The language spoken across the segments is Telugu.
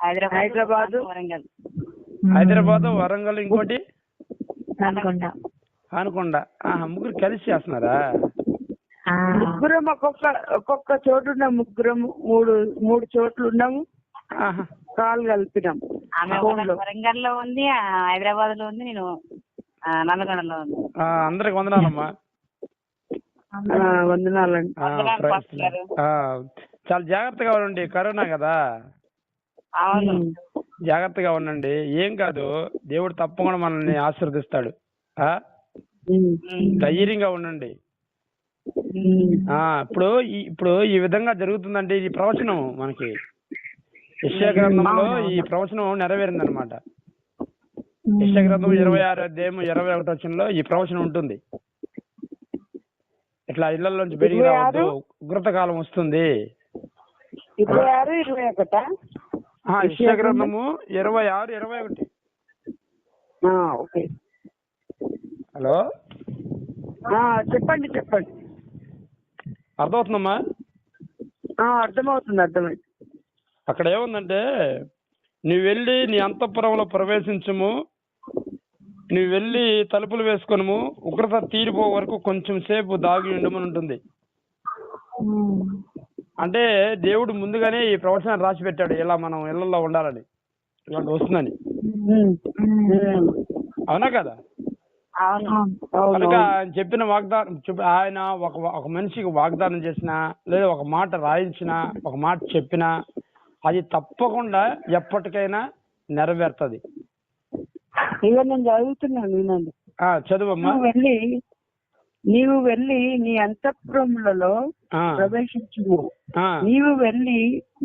హైదరాబాద్ వరంగల్ ఇంకోటి హనుకొండ. ముగ్గురు కలిసి చేస్తున్నారా? ముగ్గురం ఒక్కొక్క చోటు ఉన్నాం. ముగ్గురం మూడు చోట్లు ఉన్నాము. కాల్ కలిపినాం. వరంగల్ లో ఉంది, హైదరాబాద్ లో ఉంది, నేను నల్లగొండలో ఉంది. అందరికి వందనాలమ్మా. వందనాలండి. చాలా జాగ్రత్తగా ఉండండి, కరోనా కదా. జాగ్రత్తగా ఉండండి. ఏం కాదు, దేవుడు తప్పకుండా మనల్ని ఆశీర్వదిస్తాడు. ధైర్యంగా ఉండండి. ఇప్పుడు ఈ విధంగా జరుగుతుందంటే ఇది ప్రవచనం. మనకి యెషయా గ్రంథంలో ఈ ప్రవచనం నెరవేరిందనమాట. యెషయా గ్రంథం 26వ అధ్యాయం 21వ వచనంలో ఈ ప్రవచనం ఉంటుంది. ఇట్లా ఇళ్లలోంచి బయటికి రావద్దు, ఉగ్రత కాలం వస్తుంది. యెషయా గ్రంథము 26, 21. హలో, చెప్పండి. అర్థమవుతుందమ్మా? అర్థమవుతుంది. అక్కడ ఏముందంటే, నువ్వు వెళ్ళి నీ అంతఃపురంలో ప్రవేశించము, నువ్వు వెళ్ళి తలుపులు వేసుకొనుము, ఉగ్రత తీరిపో వరకు కొంచెం సేపు దాగి ఉండమని ఉంటుంది. అంటే దేవుడు ముందుగానే ఈ ప్రవచనాన్ని రాసి పెట్టాడు, ఇలా మనం ఇళ్లలో ఉండాలని, ఇలాంటి వస్తుందని. అవునా కదా? కనుక ఆయన చెప్పిన వాగ్దానం, ఆయన ఒక మనిషికి వాగ్దానం చేసినా, లేదా ఒక మాట రాయించినా, ఒక మాట చెప్పినా, అది తప్పకుండా ఎప్పటికైనా నెరవేరుతుంది. ఇక నేను చదువుతున్నాను, వినండి. చదువమ్మా. నీవు వెళ్ళి నీ అంతఃపురములలో ప్రవేశించు. నీవు వెళ్ళి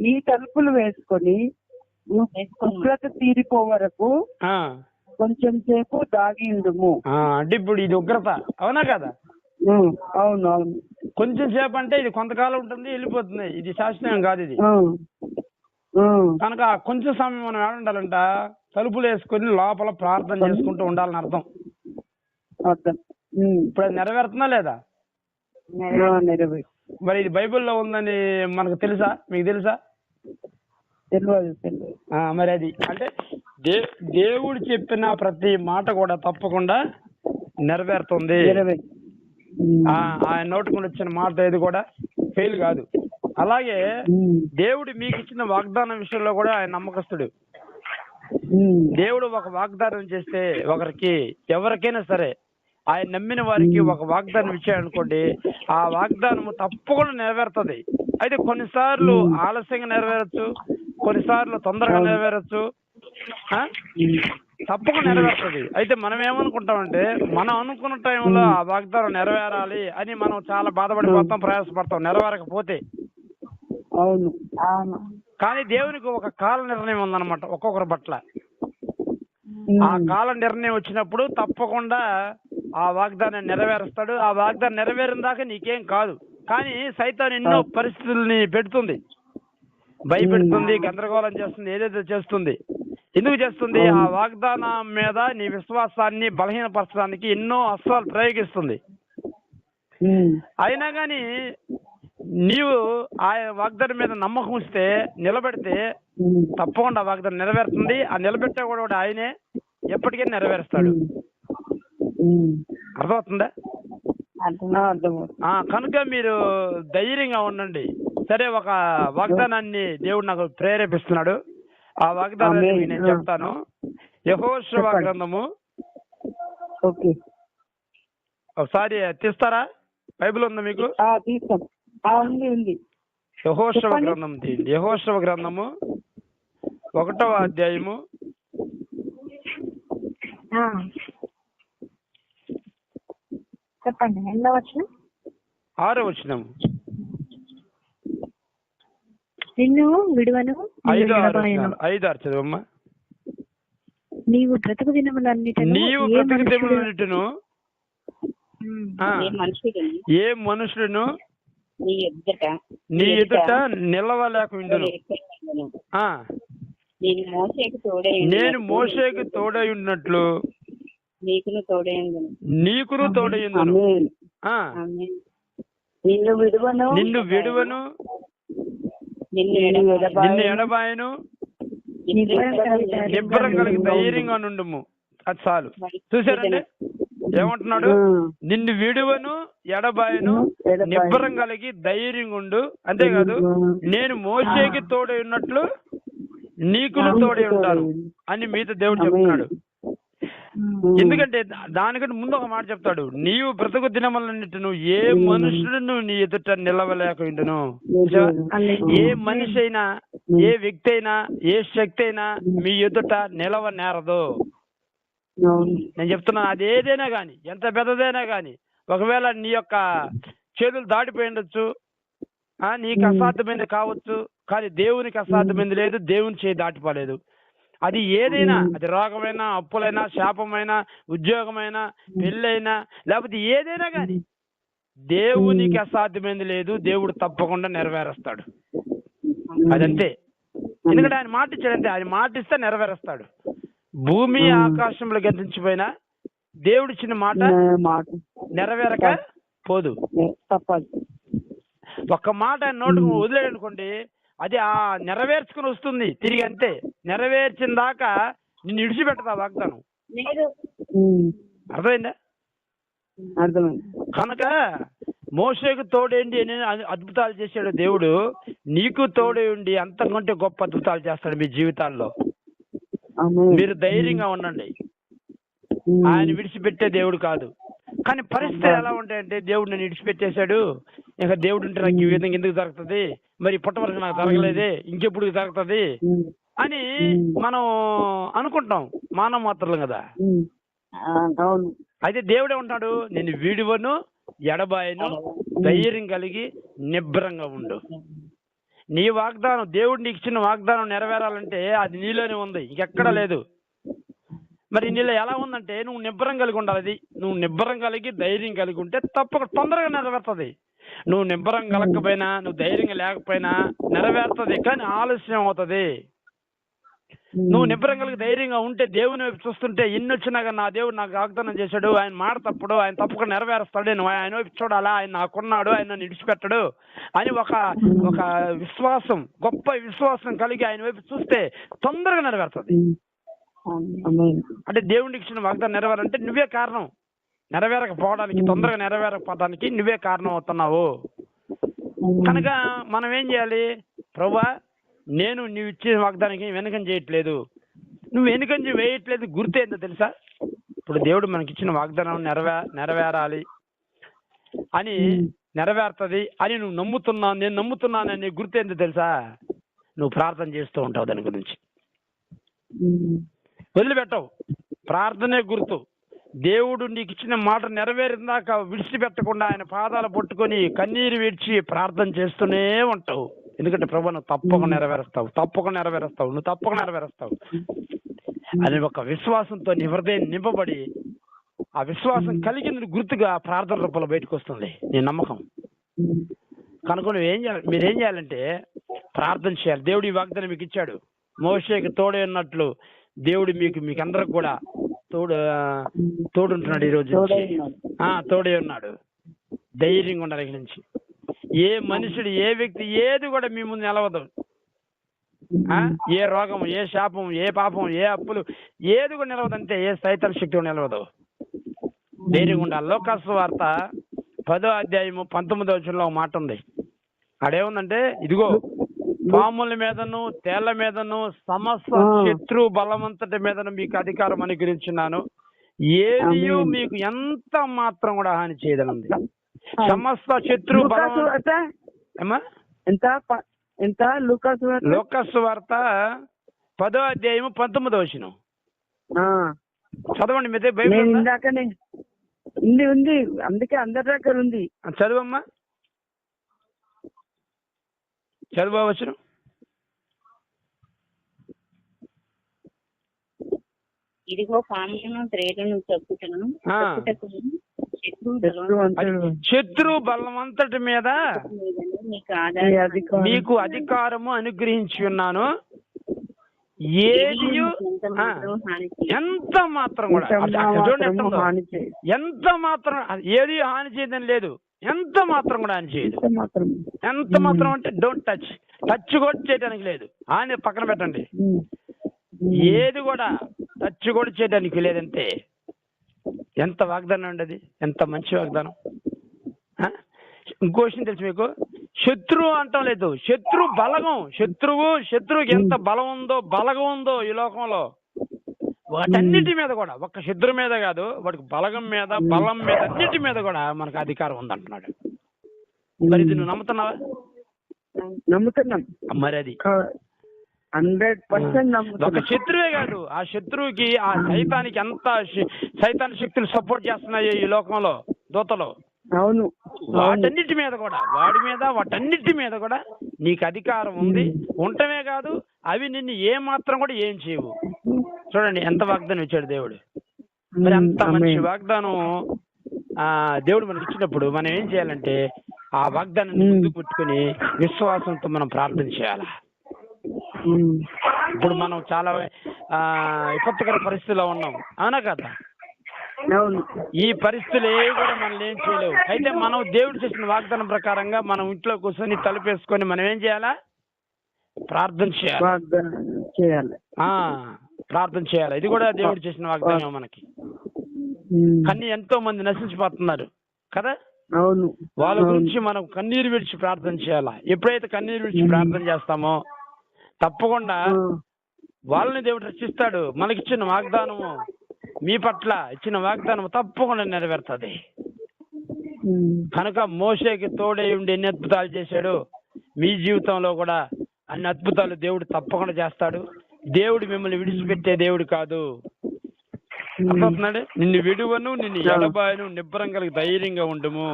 నీ తలుపులు వేసుకొని ఉగ్రత తీరిపో వరకు కొంచెం సేపు దాగి ఉండుము. అంటే ఇప్పుడు ఇది ఉగ్రత, అవునా కదా? అవును. కొంచెం సేపు అంటే ఇది కొంతకాలం ఉంటుంది, వెళ్ళిపోతుంది. ఇది శాశ్వతం కాదు ఇది. కనుక కొంచెం సమయం మనం ఏడుండాలంట, తలుపులు వేసుకొని లోపల ప్రార్థన చేసుకుంటూ ఉండాలని అర్థం. ఇప్పుడు అది నెరవేరుతుందా లేదా? మరి ఇది బైబిల్లో ఉందని మనకు తెలుసా? మీకు తెలుసా? మరి అది అంటే దేవుడు చెప్పిన ప్రతి మాట కూడా తప్పకుండా నెరవేరుతుంది. ఆయన నోటుకుని వచ్చిన మాట ఏది కూడా ఫెయిల్ కాదు. అలాగే దేవుడు మీకు ఇచ్చిన వాగ్దానం విషయంలో కూడా ఆయన నమ్మకస్తుడు. దేవుడు ఒక వాగ్దానం చేస్తే ఎవరికైనా సరే, ఆయన నమ్మిన వారికి ఒక వాగ్దానం ఇచ్చాడనుకోండి, ఆ వాగ్దానము తప్పకుండా నెరవేరుతుంది. అయితే కొన్నిసార్లు ఆలస్యంగా నెరవేరచ్చు, కొన్నిసార్లు తొందరగా నెరవేరచ్చు, తప్పకుండా నెరవేరుతుంది. అయితే మనం ఏమనుకుంటామంటే, మనం అనుకున్న టైంలో ఆ వాగ్దానం నెరవేరాలి అని మనం చాలా బాధపడిపోతాం, ప్రయాసపడతాం నెరవేరకపోతే. అవును. కానీ దేవునికి ఒక కాల నిర్ణయం ఉందన్నమాట ఒక్కొక్కరి పట్ల. ఆ కాల నిర్ణయం వచ్చినప్పుడు తప్పకుండా ఆ వాగ్దానం నెరవేరుస్తాడు. ఆ వాగ్దానం నెరవేరిన దాకా నీకేం కాదు. కానీ సైతాన్ ఎన్నో పరిస్థితుల్ని పెడుతుంది, భయపెడుతుంది, గందరగోళం చేస్తుంది, ఏదైతే చేస్తుంది. ఎందుకు చేస్తుంది? ఆ వాగ్దానం మీద నీ విశ్వాసాన్ని బలహీనపరచడానికి ఎన్నో అస్త్రాలు ప్రయోగిస్తుంది. అయినా కానీ నీవు ఆ వాగ్దానం మీద నమ్మకం ఉంచితే, నిలబెడితే తప్పకుండా ఆ వాగ్దానం నెరవేరుతుంది. ఆ నిలబెట్టే కూడా ఆయనే ఎప్పటికీ నెరవేరుస్తాడు. అర్థమవుతుందా? కనుక మీరు ధైర్యంగా ఉండండి. సరే, ఒక వాగ్దానాన్ని దేవుడు నాకు ప్రేరేపిస్తున్నాడు. ఆ వాగ్దానాన్ని నేను చెప్తాను. యెహోషువ గ్రంథము ఒకసారి తీస్తారా? బైబిల్ ఉందా మీకు? యెహోషువ గ్రంథం తీయండి. యెహోషువ గ్రంథము 1వ అధ్యాయము చెప్పండి. 6వ వచనం. నిన్ను విడువను, 5-6 చదువమ్మా. నీవు బ్రతుకు దినములన్నిటిను ఏ మనుషులను నీ ఎదుట నిలవలేకుండును. నేను మోషేకు తోడై ఉన్నట్లు నీకును తోడైయుందును. నిన్ను విడువను, నిన్ను ఎడబాయను నిబ్బరం కలిగి ధైర్యంగా నుండుము. అది చాలు. చూసారండి ఏమంటున్నాడు? నిన్ను విడువను ఎడబాయను నిబ్బరం కలిగి ధైర్యంగా ఉండు. అంతేకాదు నేను మోషేకి తోడై ఉన్నట్లు నీకును తోడై ఉంటాను అని మీతో దేవుడు చెప్తున్నాడు. ఎందుకంటే దానికంటే ముందు ఒక మాట చెప్తాడు, నీవు బ్రతుకు దినములన్నిటిను ఏ మనుషులను నీ ఎదుట నిలవలేకుండును. ఏ మనిషి అయినా, ఏ వ్యక్తి అయినా, ఏ శక్తి అయినా మీ ఎదుట నిలవ నేరదు. నేను చెప్తున్నాను, అది ఏదైనా కానీ, ఎంత పెద్దదైనా కానీ, ఒకవేళ నీ యొక్క చేతులు దాటిపోయి ఉండొచ్చు, నీకు అసాధ్యమైనది కావచ్చు, కానీ దేవునికి అసాధ్యమైనది లేదు, దేవుని చేయి దాటిపోలేదు. అది ఏదైనా, అది రోగమైనా, అప్పులైనా, శాపమైనా, ఉద్యోగమైనా, పెళ్ళైనా, లేకపోతే ఏదైనా కానీ దేవునికి అసాధ్యమైనది లేదు. దేవుడు తప్పకుండా నెరవేరుస్తాడు. అదంతే. ఎందుకంటే ఆయన మాట ఇచ్చాడంతే. ఆయన మాట ఇస్తే నెరవేరుస్తాడు. భూమి ఆకాశంలో గతించిపోయినా దేవుడు ఇచ్చిన మాట నెరవేరక పోదు. ఒక్క మాట ఆయన నోటుకు వదిలేడు అనుకోండి, అది ఆ నెరవేర్చుకుని వస్తుంది తిరిగి. అంతే. నెరవేర్చిన దాకా నిన్ను విడిచిపెట్టదా వాగ్దానం. అర్థమైందా? కనుక మోషేకు తోడేండి అని అద్భుతాలు చేశాడు దేవుడు. నీకు తోడే ఉండి అంతకంటే గొప్ప అద్భుతాలు చేస్తాడు మీ జీవితాల్లో. మీరు ధైర్యంగా ఉండండి. ఆయన విడిచిపెట్టే దేవుడు కాదు. కానీ పరిస్థితులు ఎలా ఉంటాయంటే, దేవుడు నన్ను విడిచిపెట్టేశాడు, ఇంకా దేవుడు ఉంటే నాకు ఈ విధంగా ఎందుకు జరుగుతుంది, మరి ఇప్పటి వరకు నాకు జరగలేదే, ఇంకెప్పుడు జరుగుతుంది అని మనం అనుకుంటాం. మానవ మాత్రం కదా. అయితే దేవుడే ఉంటాడు, నేను విడువను ఎడబాయను ధైర్యం కలిగి నిబ్బరంగా ఉండు. నీ వాగ్దానం, దేవుడు నీకు ఇచ్చిన వాగ్దానం నెరవేరాలంటే అది నీలోనే ఉంది, ఇంకెక్కడా లేదు. మరి నీలో ఎలా ఉందంటే నువ్వు నిబ్బరం కలిగి ఉండాలి. అది నువ్వు నిబ్బరం కలిగి ధైర్యం కలిగి ఉంటే తప్పక తొందరగా నెరవేరుతుంది. నువ్వు నిబ్బరం కలగకపోయినా, నువ్వు ధైర్యంగా లేకపోయినా నెరవేరుతుంది, కానీ ఆలస్యం అవుతుంది. నువ్వు నిబ్బరం కలిగి ధైర్యంగా ఉంటే, దేవుని వైపు చూస్తుంటే, ఎన్ని వచ్చినా కానీ నా దేవుడు నాకు వాగ్దానం చేశాడు, ఆయన మాట తప్పుడు, ఆయన తప్పకుండా నెరవేరుస్తాడు, నేను ఆయన వైపు చూడాలా, ఆయన నాకున్నాడు, ఆయన నన్ను విడిచిపెట్టడు అని ఒక విశ్వాసం, గొప్ప విశ్వాసం కలిగి ఆయన వైపు చూస్తే తొందరగా నెరవేరుతుంది. అంటే దేవుడికి ఇచ్చిన వాగ్దానం నెరవేరంటే నువ్వే కారణం. నెరవేరకపోవడానికి, తొందరగా నెరవేరకపోవడానికి నువ్వే కారణం అవుతున్నావు. కనుక మనం ఏం చేయాలి? ప్రభువా, నేను నువ్వు ఇచ్చిన వాగ్దానానికి వెనుకం చేయట్లేదు. నువ్వు వెనుకంజ వేయట్లేదు గుర్తు ఏంటో తెలుసా? ఇప్పుడు దేవుడు మనకి ఇచ్చిన వాగ్దానం నెరవేరాలి అని, నెరవేరుతుంది అని నువ్వు నమ్ముతున్నావు, నేను నమ్ముతున్నానని గుర్తు ఏంటో తెలుసా? నువ్వు ప్రార్థన చేస్తూ ఉంటావు దాని గురించి. వదిలిపెట్టవు. ప్రార్థనే గుర్తు. దేవుడు నీకు ఇచ్చిన మాట నెరవేరిందాక విడిచిపెట్టకుండా ఆయన పాదాలు పట్టుకొని కన్నీరు విడిచి ప్రార్థన చేస్తూనే ఉంటావు. ఎందుకంటే ప్రభు నువ్వు తప్పకుండా నెరవేరుస్తావు, తప్పకుండా నెరవేరుస్తావు, నువ్వు తప్పకుండా నెరవేరుస్తావు అని ఒక విశ్వాసంతో నీ హృదయం నింపబడి, ఆ విశ్వాసం కలిగిన గుర్తుగా ప్రార్థన రూపంలో బయటకు వస్తుంది నీ నమ్మకం. కనుక నువ్వేం చేయాలి? మీరేం చేయాలంటే ప్రార్థన చేయాలి. దేవుడు ఈ వాగ్దానం మీకు ఇచ్చాడు. మోషేకి తోడే ఉన్నట్లు దేవుడు మీకు అందరికి కూడా తోడుంటున్నాడు. ఈరోజు తోడే ఉన్నాడు. ధైర్యంగా ఉండాలి. ఇక్కడి నుంచి ఏ మనుషుడు, ఏ వ్యక్తి, ఏది కూడా మీ ముందు నిలవదు. ఏ రోగం, ఏ శాపం, ఏ పాపం, ఏ అప్పులు, ఏది కూడా నిలవదంటే ఏ సైతాన్ శక్తి కూడా నిలవదు. ధైర్యంగా ఉండాలి. లోకాసు వార్త 10వ అధ్యాయము 19వ వచనంలో ఒక మాట ఉంది. అదేముందంటే, ఇదిగో పాముల మీదను తేళ్ల మీదను సమస్త శత్రు బలమంతటి మీదను మీకు అధికారం అనుగ్రహించున్నాను, ఏది మీకు ఎంత మాత్రం కూడా హాని చేయదనుంది. సమస్త శత్రు లోకాసు వార్త 10వ అధ్యాయము 19వ వచనం చదవండి. మీదే బైబిల్ ఉంది, అందుకే అందరి దగ్గర ఉంది. చదువమ్మా, చదువు. ఇదిగో పాములను త్రేలను తప్పుటను శత్రు బలమంతటి మీద మీకు అధికారము అనుగ్రహించి ఉన్నాను, ఏది ఎంత మాత్రం కూడా, ఎంత మాత్రం ఏది హాని చేయదని లేదు. ఎంత మాత్రం కూడా ఆయన చేయదు. ఎంత మాత్రం. ఎంత మాత్రం అంటే డోంట్ టచ్ కూడా చేయడానికి లేదు. ఆయన పక్కన పెట్టండి, ఏది కూడా టచ్ కూడా చేయడానికి లేదంటే ఎంత వాగ్దానం అండి అది, ఎంత మంచి వాగ్దానం. ఇంకో విషయం తెలుసు మీకు, శత్రువు అంటాం లేదు, శత్రువుకి ఎంత బలగం ఉందో ఈ లోకంలో, వాటన్నిటి మీద కూడా, ఒక్క శత్రువు మీద కాదు, వాడికి బలం మీద అన్నిటి మీద కూడా మనకు అధికారం ఉందంటున్నాడు. మరి ఇది నువ్వు నమ్ముతున్నావా? నమ్ముతున్నాం. మరి అది 100% నమ్ముతున్నాం. ఒక శత్రువే కాదు, ఆ శత్రువుకి ఆ సైతానికి ఎంత సైతాన్ శక్తులు సపోర్ట్ చేస్తున్నాయి ఈ లోకంలో, దూతలు. అవును. వాటన్నిటి మీద కూడా, వాటన్నిటి మీద కూడా నీకు అధికారం ఉంది. ఉండటమే కాదు, అవి నిన్ను ఏ మాత్రం కూడా ఏం చేయవు. చూడండి ఎంత వాగ్దానం ఇచ్చాడు దేవుడు. మరి అంత మంచి వాగ్దానం దేవుడు మనకి ఇచ్చినప్పుడు మనం ఏం చేయాలంటే ఆ వాగ్దానాన్ని ముందుకు పెట్టుకుని విశ్వాసంతో మనం ప్రార్థన చేయాలి. ఇప్పుడు మనం చాలా విపత్తుకర పరిస్థితిలో ఉన్నాం, అవునా కదా? ఈ పరిస్థితులు ఏ కూడా మనం ఏం చేయలేవు. అయితే మనం దేవుడు చేసిన వాగ్దానం ప్రకారంగా మనం ఇంట్లో కూర్చొని తలుపేసుకొని మనం ఏం చేయాలా? ప్రార్థన చేయాలి. ప్రార్థన చేయాలి. ఇది కూడా దేవుడు చేసిన వాగ్దానం మనకి. కానీ ఎంతో మంది నశించిపోతున్నారు కదా. అవును. వాళ్ళ గురించి మనం కన్నీరు విడిచి ప్రార్థన చేయాలా. ఎప్పుడైతే కన్నీరు విడిచి ప్రార్థన చేస్తామో తప్పకుండా వాళ్ళని దేవుడు రక్షిస్తాడు. మనకిచ్చిన వాగ్దానము, మీ పట్ల ఇచ్చిన వాగ్దానం తప్పకుండా నెరవేరుతుంది. కనుక మోషేకి తోడై ఉండి ఎన్ని అద్భుతాలు చేశాడు, మీ జీవితంలో కూడా అన్ని అద్భుతాలు దేవుడు తప్పకుండా చేస్తాడు. దేవుడు మిమ్మల్ని విడిచిపెట్టే దేవుడు కాదు. అర్థమవుతున్నాడు? నిన్ను విడువను, నిన్ను ఎడబాయను, నిబ్బరం కలిగి ధైర్యంగా ఉండము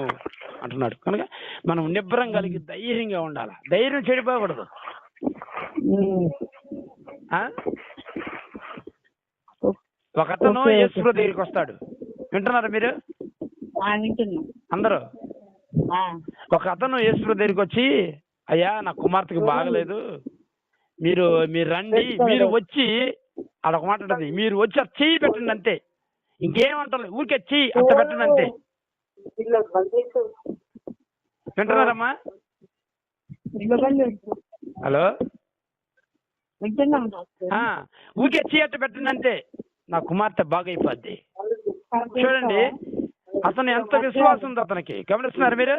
అంటున్నాడు. కనుక మనం నిబ్బరం కలిగి ధైర్యంగా ఉండాలి. ధైర్యం చెడిపోకూడదు. ఒక అతను యేసు దగ్గరికి వస్తాడు. వింటున్నారా మీరు అందరూ? ఒక అతను యేసు దగ్గరికి వచ్చి, అయ్యా నా కుమార్తెకి బాగలేదు, మీరు రండి, మీరు వచ్చి అదొక మాట ఉంటుంది, మీరు వచ్చి అది చెయ్యి పెట్టండి అంతే, ఇంకేమంటారు, ఊరికే చెయ్యి అట్ట పెట్టండి అంతే. వింటున్నారమ్మా? హలో, ఊరికే చెయ్యి అట్ట పెట్టండి అంతే, నా కుమార్తె బాగైపోద్ది. చూడండి అతను ఎంత విశ్వాసం ఉంది అతనికి. గమనిస్తున్నారు మీరు?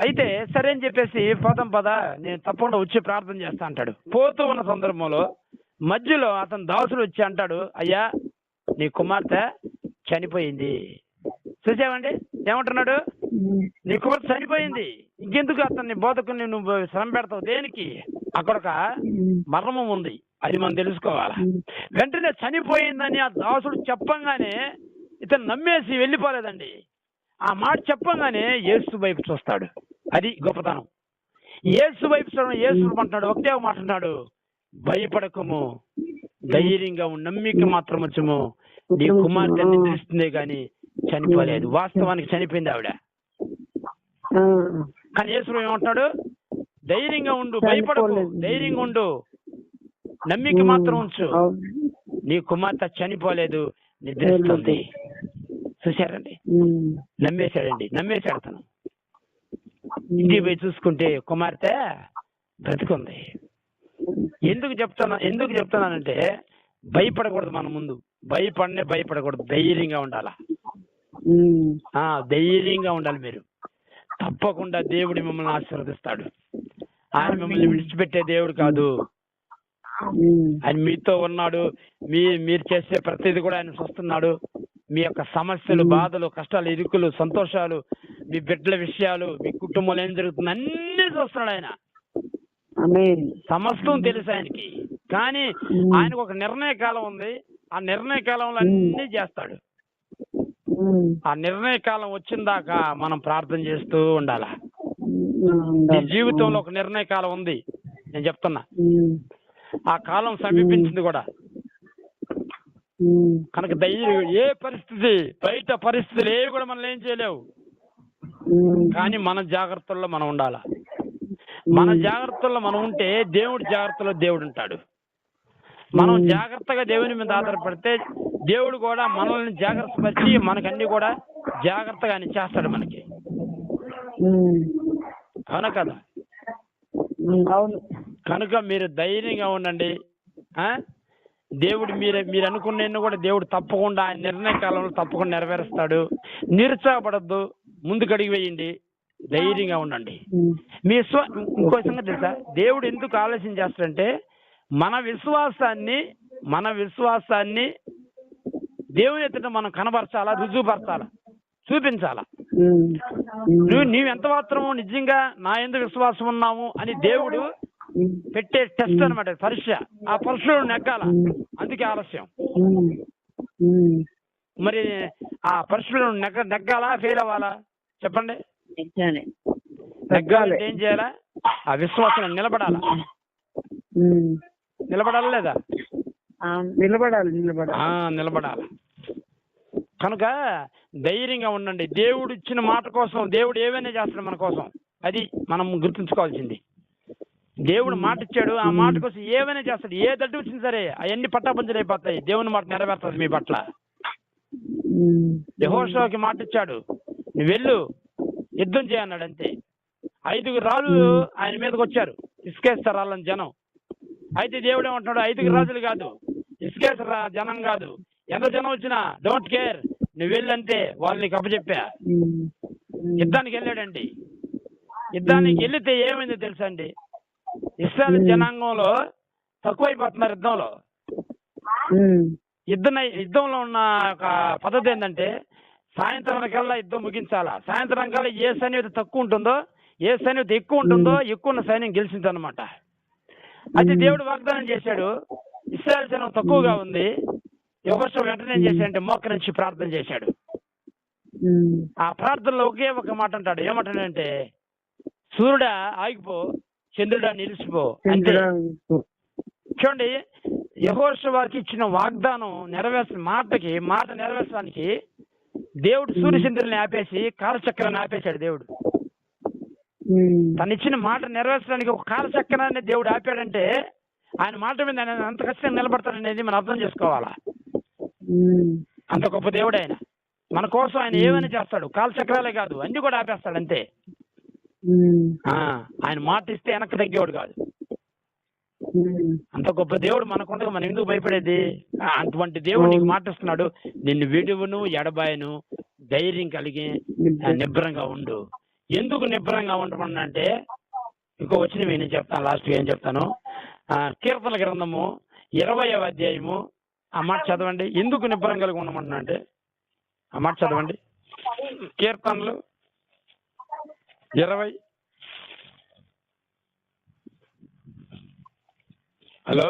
అయితే సరే అని చెప్పేసి పోదాం పదా, నేను తప్పకుండా వచ్చి ప్రార్థన చేస్తా అంటాడు. పోతూ ఉన్న సందర్భంలో మధ్యలో అతను దాసుడు వచ్చి అంటాడు, అయ్యా నీ కుమార్తె చనిపోయింది. చూసావండి ఏమంటున్నాడు? నీ కుమార్తె చనిపోయింది, ఇంకెందుకు అతన్ని బోధకుని నువ్వు శ్రమ పెడతావు, దేనికి? అక్కడ ఒక మర్మం ఉంది, అది మనం తెలుసుకోవాలి. వెంటనే చనిపోయిందని ఆ దాసుడు చెప్పంగానే ఇతను నమ్మేసి వెళ్ళిపోలేదండి. ఆ మాట చెప్పంగానే యేసు వైపు చూస్తాడు. అది గొప్పతనం. యేసు వైపు చూడడం. యేసు అంటున్నాడు, ఒకటే మాట అంటున్నాడు, భయపడకము, ధైర్యంగా నమ్మిక మాత్రం వచ్చము, నీ కుమార్తె నిద్రిస్తుందే గాని చనిపోలేదు. వాస్తవానికి చనిపోయింది ఆవిడ. కానీ యేసు ఏమంటున్నాడు? ధైర్యంగా ఉండు, భయపడకు, ధైర్యంగా ఉండు, నమ్మిక మాత్రం ఉంచు, నీ కుమార్తె చనిపోలేదు, నిద్రిస్తుంది. చూశారండి? నమ్మేశాడు తను. ఇంటికి పోయి చూసుకుంటే కుమార్తె బ్రతికుంది. ఎందుకు చెప్తున్నానంటే భయపడకూడదు. మన ముందు భయపడకూడదు, ధైర్యంగా ఉండాలా. ధైర్యంగా ఉండాలి. మీరు తప్పకుండా దేవుడు మిమ్మల్ని ఆశీర్వదిస్తాడు. ఆయన మిమ్మల్ని విడిచిపెట్టే దేవుడు కాదు. ఆయన మీతో ఉన్నాడు. మీరు చేసే ప్రతిదీ కూడా ఆయన చూస్తున్నాడు. మీ యొక్క సమస్యలు, బాధలు, కష్టాలు, ఇరుకులు, సంతోషాలు, మీ బిడ్డల విషయాలు, మీ కుటుంబంలో ఏం జరుగుతుంది అన్ని చూస్తున్నాడు ఆయన. సమస్తం తెలుసు ఆయనకి. కానీ ఆయనకు ఒక నిర్ణయ కాలం ఉంది. ఆ నిర్ణయ కాలంలో అన్ని చేస్తాడు. ఆ నిర్ణయ కాలం వచ్చిన దాకా మనం ప్రార్థన చేస్తూ ఉండాలా. నీ జీవితంలో ఒక నిర్ణయ కాలం ఉంది, నేను చెప్తున్నా. ఆ కాలం సమీపించింది కూడా. కనుక ధైర్యం, ఏ పరిస్థితి, బయట పరిస్థితులు ఏవి కూడా మనం ఏం చేయలేవు. కానీ మన జాగ్రత్తల్లో మనం ఉండాలా. మన జాగ్రత్తల్లో మనం ఉంటే దేవుడి జాగ్రత్తలో దేవుడు ఉంటాడు. మనం జాగ్రత్తగా దేవుని మీద ఆధారపడితే దేవుడు కూడా మనల్ని జాగ్రత్త పరిచి మనకన్నీ కూడా జాగ్రత్తగా ఆయన చేస్తాడు మనకి. ఉమ్. అవునా కదా? అవును. కనుక మీరు ధైర్యంగా ఉండండి. దేవుడు మీరు అనుకున్న కూడా దేవుడు తప్పకుండా ఆయన నిర్ణయ కాలంలో తప్పకుండా నెరవేరుస్తాడు. నిరుత్సాహపడద్దు, ముందుకు అడిగి వేయండి, ధైర్యంగా ఉండండి. మీ ఇంకో సంగతి తెలుసా, దేవుడు ఎందుకు ఆలోచన చేస్తాడంటే మన విశ్వాసాన్ని దేవుని ఎదుట మనం కనబరచాలా, రుజువుపరచాలా, చూపించాలా. నీవు ఎంత మాత్రము నిజంగా నా యందు విశ్వాసం ఉన్నాము అని దేవుడు పెట్టే టెస్ట్ అన్నమాట, పరీక్ష. ఆ పరీక్షలో నెగ్గాల, అందుకే ఆలస్యం. మరి ఆ పరీక్షలో నెగ్గాలా, ఫెయిల్ అవ్వాలా చెప్పండి? నెగ్గాలి. ఏం చేయాలా? ఆ విశ్వాసం నిలబడాలా లేదా? నిలబడాలి. కనుక ధైర్యంగా ఉండండి. దేవుడు ఇచ్చిన మాట కోసం దేవుడు ఏమైనా చేస్తాడు మన కోసం, అది మనం గుర్తుంచుకోవాల్సింది. దేవుడు మాట ఇచ్చాడు, ఆ మాట కోసం ఏమైనా చేస్తాడు. ఏ దడ్డు వచ్చింది సరే అవన్నీ పట్టాపంచలు అయిపోతాయి. దేవుని మాట నెరవేరుతుంది మీ పట్ల. యెహోషువకి మాట ఇచ్చాడు, నువ్వు వెళ్ళు యుద్ధం చేయన్నాడు. అంతే. 5 రాళ్ళు ఆయన మీదకి వచ్చారు, ఇసుకేస్తారు వాళ్ళని జనం. అయితే దేవుడు ఏమంటున్నాడు, 5 రాజులు కాదు, ఇసుకేస్తారు జనం కాదు, ఎంత జనం వచ్చినా డోంట్ కేర్, నువ్వు వెళ్ళంతే, వాళ్ళు నీకు అప్పచెప్పా. యుద్ధానికి వెళ్ళాడండి. యుద్ధానికి వెళితే ఏమైందో తెలుసా అండి, ఇశ్రాయేలు జనాంగంలో తక్కువైపోతున్నారు యుద్ధంలో. యుద్ధంలో ఉన్న ఒక పద్ధతి ఏంటంటే సాయంత్రం కల్లా యుద్ధం ముగించాలా. సాయంత్రం కల్లా ఏ సైన్యం తక్కువ ఉంటుందో, ఏ సైన్యం ఎక్కువ ఉంటుందో, ఎక్కువ ఉన్న సైన్యం గెలిచింది అనమాట. అయితే దేవుడు వాగ్దానం చేశాడు, ఇశ్రాయేలు జనం తక్కువగా ఉంది. యెహోషువ వెంటనే ఏం చేశాడంటే మోకరించి ప్రార్థన చేశాడు. ఆ ప్రార్థనలో ఒకే ఒక మాట అంటాడు, ఏమంటాడంటే సూర్యుడా ఆగిపో, చంద్రుడా నిలిచిపో. అంతే. చూడండి, యెహోషువకి ఇచ్చిన వాగ్దానం మాట నెరవేర్చడానికి దేవుడు సూర్యచంద్రుల్ని ఆపేసి కాలచక్రాన్ని ఆపేశాడు. దేవుడు తను ఇచ్చిన మాట నెరవేర్చడానికి ఒక కాలచక్రాన్ని దేవుడు ఆపాడంటే ఆయన మాట మీద ఆయన అంత ఖచ్చితంగా నిలబడతాడనేది మనం అర్థం చేసుకోవాలా. అంత గొప్ప దేవుడు ఆయన. మన కోసం ఆయన ఏమైనా చేస్తాడు. కాలచక్రాలే కాదు, అన్ని కూడా ఆపేస్తాడు. అంతే. ఆయన మాట ఇస్తే వెనక్కి తగ్గేవాడు కాదు. అంత గొప్ప దేవుడు మనకుండగా మనం ఎందుకు భయపడేది? అటువంటి దేవుడు నీకు మాట ఇస్తున్నాడు, నిన్ను విడువను ఎడబాయను, ధైర్యం కలిగి నిబ్బరంగా ఉండు. ఎందుకు నిబ్బరంగా ఉండమన్నంటే ఇంకో వచ్చిన నేను చెప్తాను, లాస్ట్ ఏం చెప్తాను. కీర్తనల గ్రంథము 20వ అధ్యాయము ఆ మాట చదవండి. ఎందుకు నిబ్బరం కలిగి ఉండమన్నా అంటే ఆ మాట చదవండి. కీర్తనలు 20. హలో,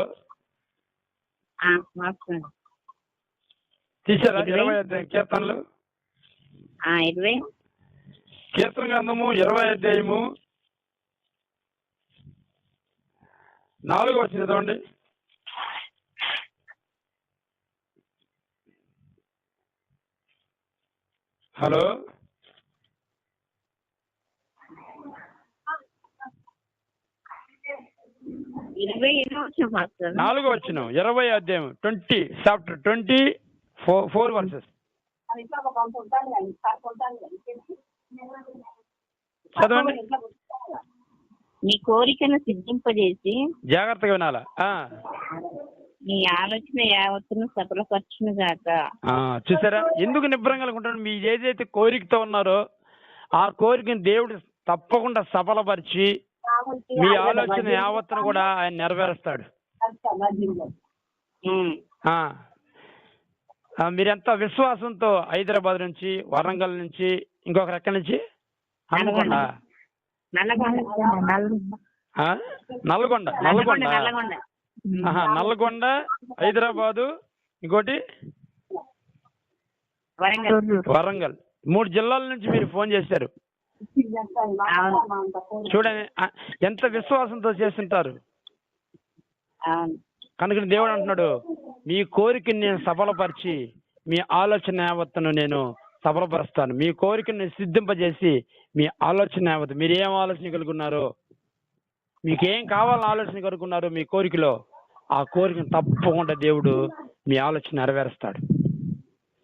తీసారా? 20వ అధ్యాయం కీర్తనలు, కీర్తన గ్రంథము 20వ అధ్యాయము 4వ వచనం చదవండి. హలో, 4వ వచనం 20వ అధ్యాయం 20 చాప్టర్ 24 వర్సెస్ చదవండి. నీ కోరికను సిద్ధింపజేసి జాగ్రత్తగా వినాలా. నీ ఆలోచన యావత్తును సఫలపరచును గాక. చూసారా ఎందుకు నిబ్బరంగా ఉంటాడు? మీ ఏదైతే కోరికతో ఉన్నారో ఆ కోరికను దేవుడు తప్పకుండా సఫలపరిచి మీ ఆలోచన యావత్తును కూడా ఆయన నెరవేరుస్తాడు. మీరెంత విశ్వాసంతో హైదరాబాద్ నుంచి, వరంగల్ నుంచి, ఇంకొకరు ఎక్కడి నుంచి, హనుమకొండ, నల్గొండ, హైదరాబాదు, ఇంకోటి వరంగల్, 3 జిల్లాల నుంచి మీరు ఫోన్ చేశారు. చూడండి ఎంత విశ్వాసంతో చేస్తుంటారు. కనుక దేవుడు అంటున్నాడు, మీ కోరికని నేను సఫలపరిచి మీ ఆలోచన యావత్తును నేను సఫలపరుస్తాను. మీ కోరికని సిద్ధింపజేసి మీ ఆలోచన యావత్తు, మీరు ఏం ఆలోచన కలుగున్నారో, మీకు ఏం కావాలని ఆలోచన కలుగున్నారో మీ కోరికలో, ఆ కోరికను తప్పకుండా దేవుడు మీ ఆలోచన నెరవేరుస్తాడు.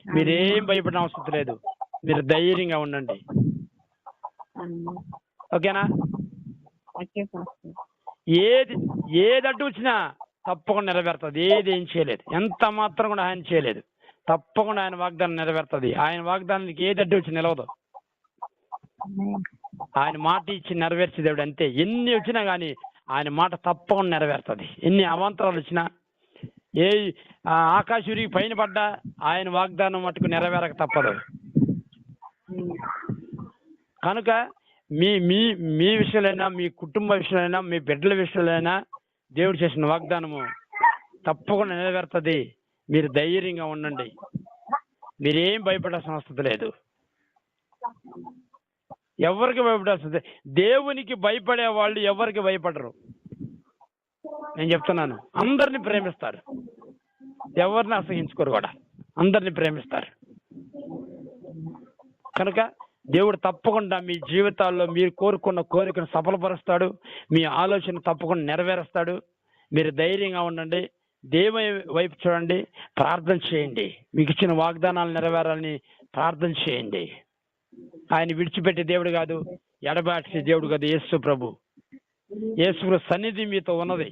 మీరేం భయపడిన అవసరం లేదు. మీరు ధైర్యంగా ఉండండి. ఓకేనా? Okay pastor. ఏది అడ్డు వచ్చినా తప్పకుండా నెరవేరుతుంది. ఏం చేయలేదు, ఎంత మాత్రం కూడా ఆయన చేయలేదు. తప్పకుండా ఆయన వాగ్దానం నెరవేరుతుంది. ఆయన వాగ్దానానికి ఏది అడ్డు వచ్చి నిలవదు. ఆయన మాట ఇచ్చి నెరవేర్చే దేవుడు అంతే. ఎన్ని వచ్చినా కానీ ఆయన మాట తప్పకుండా నెరవేరుతుంది. ఎన్ని అవాంతరాలు వచ్చినా, ఏ ఆకాశురికి పైన పడ్డా ఆయన వాగ్దానం మటుకు నెరవేరక తప్పదు. కనుక మీ మీ మీ విషయంలో, మీ కుటుంబ విషయంలో, మీ బిడ్డల విషయంలో దేవుడు చేసిన వాగ్దానము తప్పకుండా నెరవేరుతుంది. మీరు ధైర్యంగా ఉండండి. మీరేం భయపడాల్సిన అవసరం లేదు. ఎవరికి భయపడాల్సింది? దేవునికి భయపడే వాళ్ళు ఎవరికి భయపడరు. నేను చెప్తున్నాను, అందరిని ప్రేమిస్తారు, ఎవరిని అసహించుకోరు కూడా, అందరిని ప్రేమిస్తారు. కనుక దేవుడు తప్పకుండా మీ జీవితాల్లో మీరు కోరుకున్న కోరికను సఫలపరుస్తాడు. మీ ఆలోచన తప్పకుండా నెరవేరుస్తాడు. మీరు ధైర్యంగా ఉండండి. దేవుని వైపు చూడండి, ప్రార్థన చేయండి. మీకు ఇచ్చిన వాగ్దానాలు నెరవేరాలని ప్రార్థన చేయండి. ఆయన విడిచిపెట్టే దేవుడు కాదు, ఎడబాటే దేవుడు కాదు. యేసు ప్రభు సన్నిధి మీతో ఉన్నది.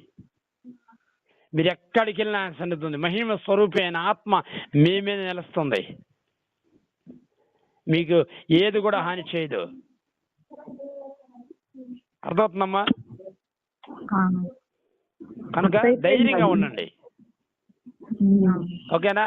మీరు ఎక్కడికి వెళ్ళినా ఆయన సన్నిధి ఉంది. మహిమ స్వరూపి అయిన ఆత్మ మీ మీద నిలుస్తుంది. మీకు ఏది కూడా హాని చేయదు. అర్థమవుతుందమ్మా? కనుక ధైర్యంగా ఉండండి. ఓకేనా?